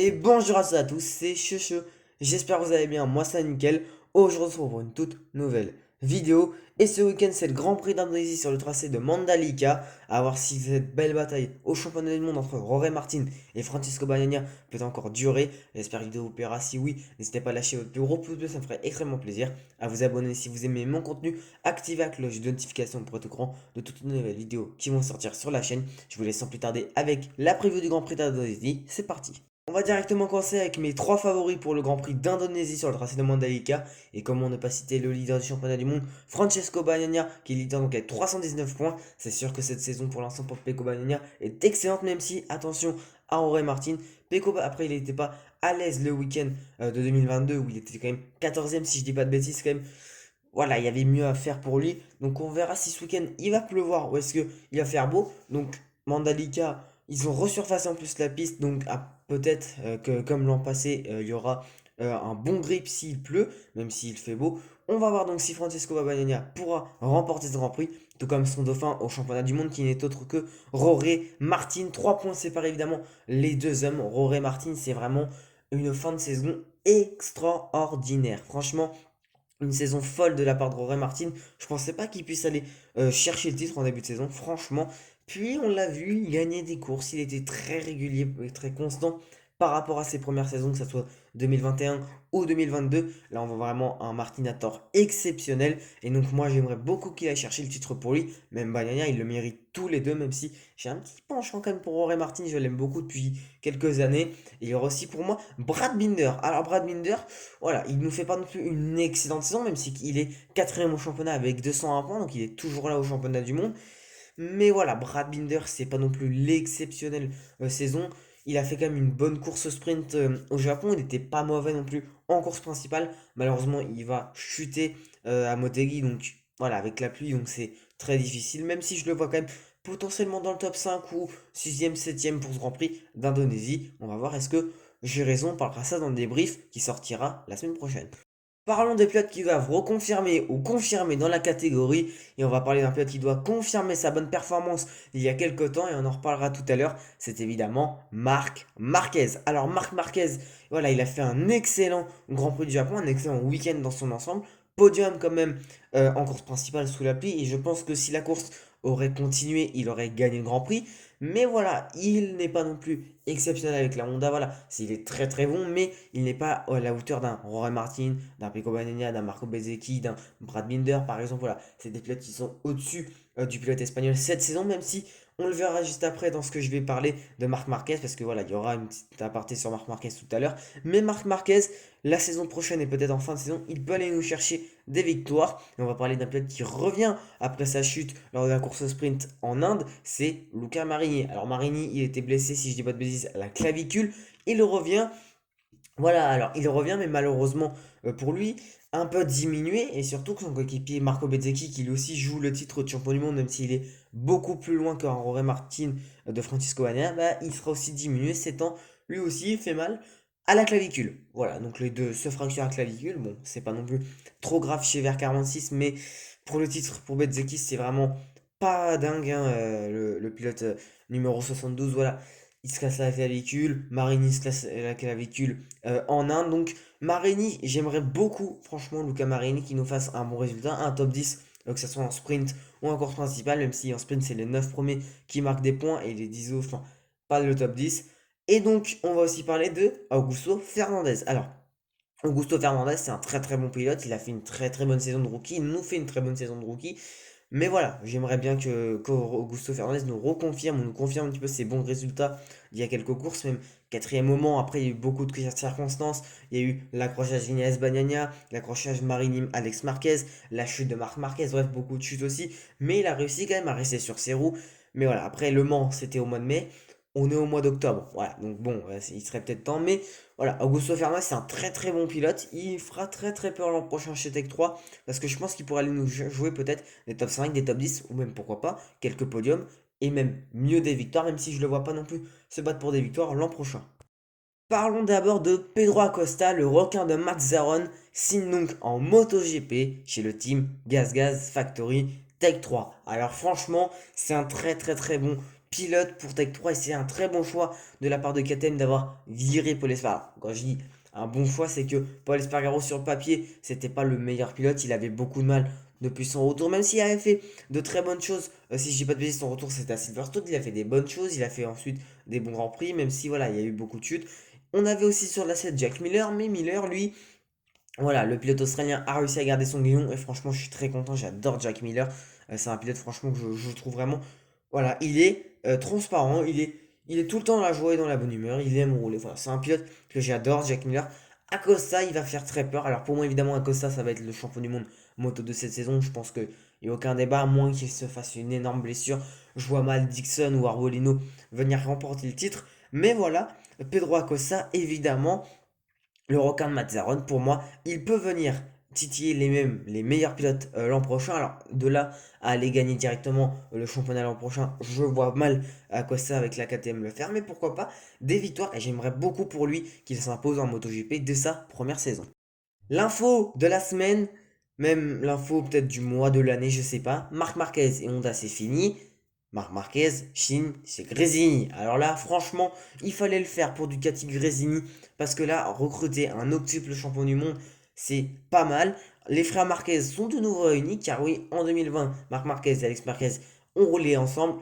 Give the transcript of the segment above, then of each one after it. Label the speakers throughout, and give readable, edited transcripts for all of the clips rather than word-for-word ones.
Speaker 1: Et bonjour à tous, c'est Cheche. J'espère que vous allez bien, moi ça nickel. Aujourd'hui on se retrouve pour une toute nouvelle vidéo. Et ce week-end c'est le Grand Prix d'Indonésie sur le tracé de Mandalika. À voir si cette belle bataille au championnat du monde entre Jorge Martin et Francisco Bagnaia peut encore durer. J'espère que la vidéo vous plaira. Si oui, n'hésitez pas à lâcher votre plus gros pouce bleu, ça me ferait extrêmement plaisir. À vous abonner si vous aimez mon contenu. Activez la cloche de notification pour être au courant de toutes les nouvelles vidéos qui vont sortir sur la chaîne. Je vous laisse sans plus tarder avec la preview du Grand Prix d'Indonésie. C'est parti. On va directement commencer avec mes trois favoris pour le Grand Prix d'Indonésie sur le tracé de Mandalika. Et comment ne pas citer le leader du championnat du monde, Francesco Bagnaia, qui est leader donc avec 319 points. C'est sûr que cette saison pour l'instant pour Pecco Bagnaia est excellente, même si, attention à Jorge Martin. Pecco, après, il n'était pas à l'aise le week-end de 2022, où il était quand même 14e, si je dis pas de bêtises, quand même. Voilà, il y avait mieux à faire pour lui. Donc on verra si ce week-end il va pleuvoir ou est-ce qu'il va faire beau. Donc Mandalika, ils ont resurfacé en plus la piste. Donc peut-être que comme l'an passé, il y aura un bon grip s'il pleut, même s'il fait beau. On va voir donc si Francesco Bagnaia pourra remporter ce Grand Prix, tout comme son dauphin au championnat du monde qui n'est autre que Roré Martin. 3 points séparent évidemment les deux hommes. Roré Martin, c'est vraiment une fin de saison extraordinaire. Franchement, une saison folle de la part de Rory Martin. Je pensais pas qu'il puisse aller chercher le titre en début de saison, franchement. Puis on l'a vu, il gagnait des courses, il était très régulier, très constant par rapport à ses premières saisons, que ce soit 2021 ou 2022. Là, on voit vraiment un Martinator exceptionnel. Et donc, moi, j'aimerais beaucoup qu'il aille chercher le titre pour lui. Même Bagnaia, il le mérite tous les deux, même si j'ai un petit penchant quand même pour Rory Martin. Je l'aime beaucoup depuis quelques années. Et il y aura aussi pour moi Brad Binder. Alors, Brad Binder, voilà, il nous fait pas non plus une excellente saison, même si il est quatrième au championnat avec 201 points, donc il est toujours là au championnat du monde. Mais voilà, Brad Binder, c'est pas non plus l'exceptionnelle saison. Il a fait quand même une bonne course sprint au Japon. Il n'était pas mauvais non plus en course principale. Malheureusement, il va chuter à Motegi. Donc voilà, avec la pluie, donc c'est très difficile. Même si je le vois quand même potentiellement dans le top 5 ou 6e, 7e pour ce Grand Prix d'Indonésie. On va voir est-ce que j'ai raison. On parlera ça dans le débrief qui sortira la semaine prochaine. Parlons des pilotes qui doivent reconfirmer ou confirmer dans la catégorie. Et on va parler d'un pilote qui doit confirmer sa bonne performance il y a quelques temps. Et on en reparlera tout à l'heure. C'est évidemment Marc Marquez. Alors Marc Marquez, voilà, il a fait un excellent Grand Prix du Japon, un excellent week-end dans son ensemble. Podium quand même en course principale sous la pluie. Et je pense que si la course aurait continué, il aurait gagné le Grand Prix. Mais voilà, il n'est pas non plus exceptionnel avec la Honda. Voilà, il est très très bon, mais il n'est pas à la hauteur d'un Rory Martin, d'un Pecco Bagnaia, d'un Marco Bezzecchi, d'un Brad Binder par exemple. Voilà, c'est des pilotes qui sont au-dessus du pilote espagnol cette saison, même si on le verra juste après dans ce que je vais parler de Marc Marquez, parce que voilà, il y aura une petite aparté sur Marc Marquez tout à l'heure. Mais Marc Marquez, la saison prochaine et peut-être en fin de saison, il peut aller nous chercher des victoires. Et on va parler d'un pilote qui revient après sa chute lors de la course au sprint en Inde, c'est Luca Marini. Alors Marini, il était blessé, si je dis pas de bêtises, à la clavicule. Il revient, voilà, alors il revient, mais malheureusement pour lui, un peu diminué, et surtout que son coéquipier Marco Bezzecchi, qui lui aussi joue le titre de champion du monde, même s'il est beaucoup plus loin qu'un Jorge Martin de Francisco Bagnaia, bah, il sera aussi diminué, s'étant lui aussi fait mal à la clavicule. Voilà, donc les deux se fracturent à la clavicule, bon, c'est pas non plus trop grave chez VR46, mais pour le titre, pour Bezzecchi, c'est vraiment pas dingue, hein, le pilote numéro 72, voilà. Il se casse la clavicule, Marini se casse la clavicule en Inde. Donc Marini, j'aimerais beaucoup, franchement, Luca Marini qui nous fasse un bon résultat, un top 10, que ce soit en sprint ou en course principale, même si en sprint c'est les 9 premiers qui marquent des points et les 10 autres, enfin, pas le top 10. Et donc on va aussi parler de Augusto Fernandez. Alors, Augusto Fernandez, c'est un très très bon pilote, il a fait une très très bonne saison de rookie, il nous fait une très bonne saison de rookie. Mais voilà, j'aimerais bien qu'Augusto Fernandez nous reconfirme, ou nous confirme un petit peu ses bons résultats il y a quelques courses, même quatrième moment. Après, il y a eu beaucoup de circonstances. Il y a eu l'accrochage d'Inès Bagnaia, l'accrochage Marinim Alex Marquez, la chute de Marc Marquez, bref, beaucoup de chutes aussi. Mais il a réussi quand même à rester sur ses roues. Mais voilà, après Le Mans, c'était au mois de mai. On est au mois d'octobre. Voilà, donc bon, il serait peut-être temps. Mais voilà, Augusto Fernandez, c'est un très très bon pilote. Il fera très très peur l'an prochain chez Tech 3. Parce que je pense qu'il pourrait aller nous jouer peut-être des top 5, des top 10, ou même pourquoi pas, quelques podiums, et même mieux des victoires, même si je ne le vois pas non plus se battre pour des victoires l'an prochain. Parlons d'abord de Pedro Acosta, le requin de Mazzaron, signe donc en MotoGP chez le team Gas Gas Factory Tech 3. Alors franchement, c'est un très très très bon pilote pour Tech 3 et c'est un très bon choix de la part de KTM d'avoir viré Paul Espargaro. Quand je dis un bon choix, c'est que Paul Espargaro sur le papier, c'était pas le meilleur pilote, il avait beaucoup de mal depuis son retour, même s'il avait fait de très bonnes choses. Si je dis pas de bêtises, son retour c'était à Silverstone, il a fait des bonnes choses, il a fait ensuite des bons grands prix, même si voilà, il y a eu beaucoup de chutes. On avait aussi sur la selle Jack Miller, mais Miller, lui, voilà, le pilote australien a réussi à garder son guidon et franchement, je suis très content. J'adore Jack Miller. C'est un pilote, franchement, que je trouve vraiment. Voilà, il est transparent, il est tout le temps dans la joie et dans la bonne humeur. Il aime rouler. Voilà, c'est un pilote que j'adore, Jack Miller. Acosta, il va faire très peur. Alors, pour moi, évidemment, Acosta, ça va être le champion du monde moto de cette saison. Je pense qu'il n'y a aucun débat, à moins qu'il se fasse une énorme blessure. Je vois mal Dixon ou Arbolino venir remporter le titre. Mais voilà, Pedro Acosta, évidemment. Le requin de Mazzaron, pour moi, il peut venir titiller les meilleurs pilotes l'an prochain. Alors, de là à aller gagner directement le championnat l'an prochain, je vois mal à quoi ça avec la KTM le faire. Mais pourquoi pas des victoires. Et j'aimerais beaucoup pour lui qu'il s'impose en MotoGP dès sa première saison. L'info de la semaine, même l'info peut-être du mois, de l'année, je sais pas. Marc Marquez et Honda, c'est fini. Marc Marquez, Chine, c'est Grésini. Alors là, franchement, il fallait le faire pour Ducati Grésini. Parce que là, recruter un octuple champion du monde, c'est pas mal. Les frères Marquez sont de nouveau réunis. Car oui, en 2020, Marc Marquez et Alex Marquez ont roulé ensemble.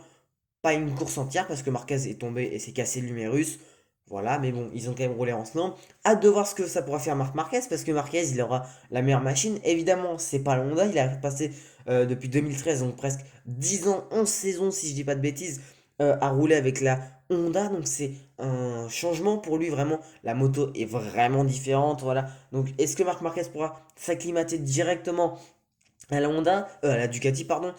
Speaker 1: Pas une course entière parce que Marquez est tombé et s'est cassé l'humérus. Voilà, mais bon, ils ont quand même roulé ensemble. Hâte de voir ce que ça pourra faire Marc Marquez parce que Marquez, il aura la meilleure machine. Évidemment, c'est pas la Honda, il a passé depuis 2013, donc presque 10 ans, 11 saisons, si je dis pas de bêtises, à rouler avec la Honda. Donc c'est un changement pour lui, vraiment. La moto est vraiment différente, voilà. Donc est-ce que Marc Marquez pourra s'acclimater directement à la Honda, à la Ducati, pardon?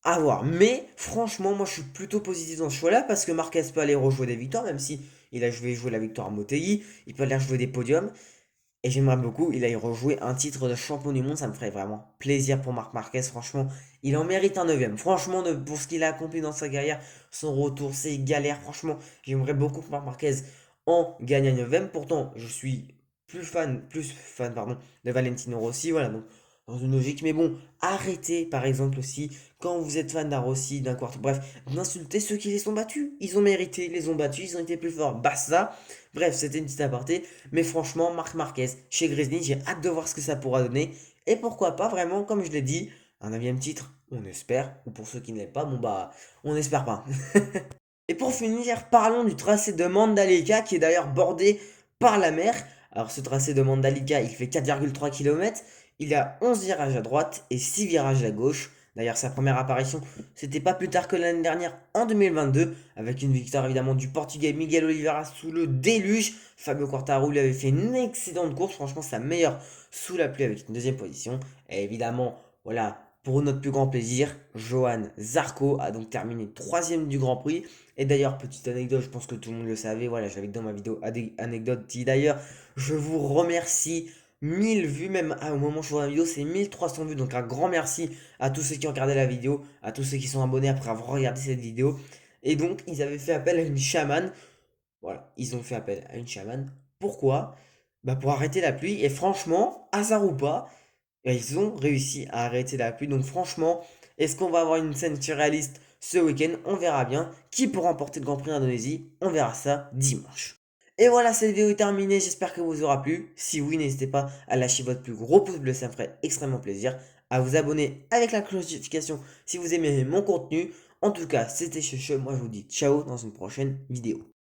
Speaker 1: À voir. Mais franchement, moi je suis plutôt positif dans ce choix-là parce que Marquez peut aller rejouer des victoires, même si il a joué la victoire à Motegi, il peut aller rejouer des podiums. Et j'aimerais beaucoup il aille rejouer un titre de champion du monde, ça me ferait vraiment plaisir pour Marc Marquez. Franchement, il en mérite un neuvième. Franchement, pour ce qu'il a accompli dans sa carrière, son retour, ses galères, franchement, j'aimerais beaucoup que Marc Marquez en gagne un neuvième. Pourtant, je suis plus fan, pardon, de Valentino Rossi, voilà, donc dans une logique. Mais bon, arrêtez par exemple aussi, quand vous êtes fan d'un Rossi, d'un Quarto, bref, d'insulter ceux qui les ont battus. Ils ont mérité, ils les ont battus, ils ont été plus forts. Basta. Bref, c'était une petite aparté. Mais franchement, Marc Marquez chez Grésny, j'ai hâte de voir ce que ça pourra donner. Et pourquoi pas, vraiment, comme je l'ai dit, un neuvième titre, on espère. Ou pour ceux qui ne l'aiment pas, bon bah, on n'espère pas. Et pour finir, parlons du tracé de Mandalika, qui est d'ailleurs bordé par la mer. Alors ce tracé de Mandalika, il fait 4,3 km. Il a 11 virages à droite et 6 virages à gauche. D'ailleurs, sa première apparition, c'était pas plus tard que l'année dernière, en 2022, avec une victoire évidemment du Portugais Miguel Oliveira sous le déluge. Fabio Quartararo lui avait fait une excellente course, franchement sa meilleure sous la pluie avec une deuxième position. Et évidemment, voilà, pour notre plus grand plaisir, Johan Zarco a donc terminé troisième du Grand Prix. Et d'ailleurs, petite anecdote, je pense que tout le monde le savait, voilà, je l'avais dit dans ma vidéo anecdote dit d'ailleurs, je vous remercie 1000 vues, même au moment où je vois la vidéo, c'est 1300 vues. Donc un grand merci à tous ceux qui ont regardé la vidéo, à tous ceux qui sont abonnés après avoir regardé cette vidéo. Et donc, ils avaient fait appel à une chamane. Voilà, ils ont fait appel à une chamane. Pourquoi? Bah pour arrêter la pluie. Et franchement, hasard ou pas, ils ont réussi à arrêter la pluie. Donc franchement, est-ce qu'on va avoir une scène surréaliste ce week-end? On verra bien. Qui pourra remporter le Grand Prix d'Indonésie? On verra ça dimanche. Et voilà, cette vidéo est terminée. J'espère que vous aura plu. Si oui, n'hésitez pas à lâcher votre plus gros pouce bleu, ça me ferait extrêmement plaisir. À vous abonner avec la cloche de notification si vous aimez mon contenu. En tout cas, c'était Cheche. Moi, je vous dis ciao dans une prochaine vidéo.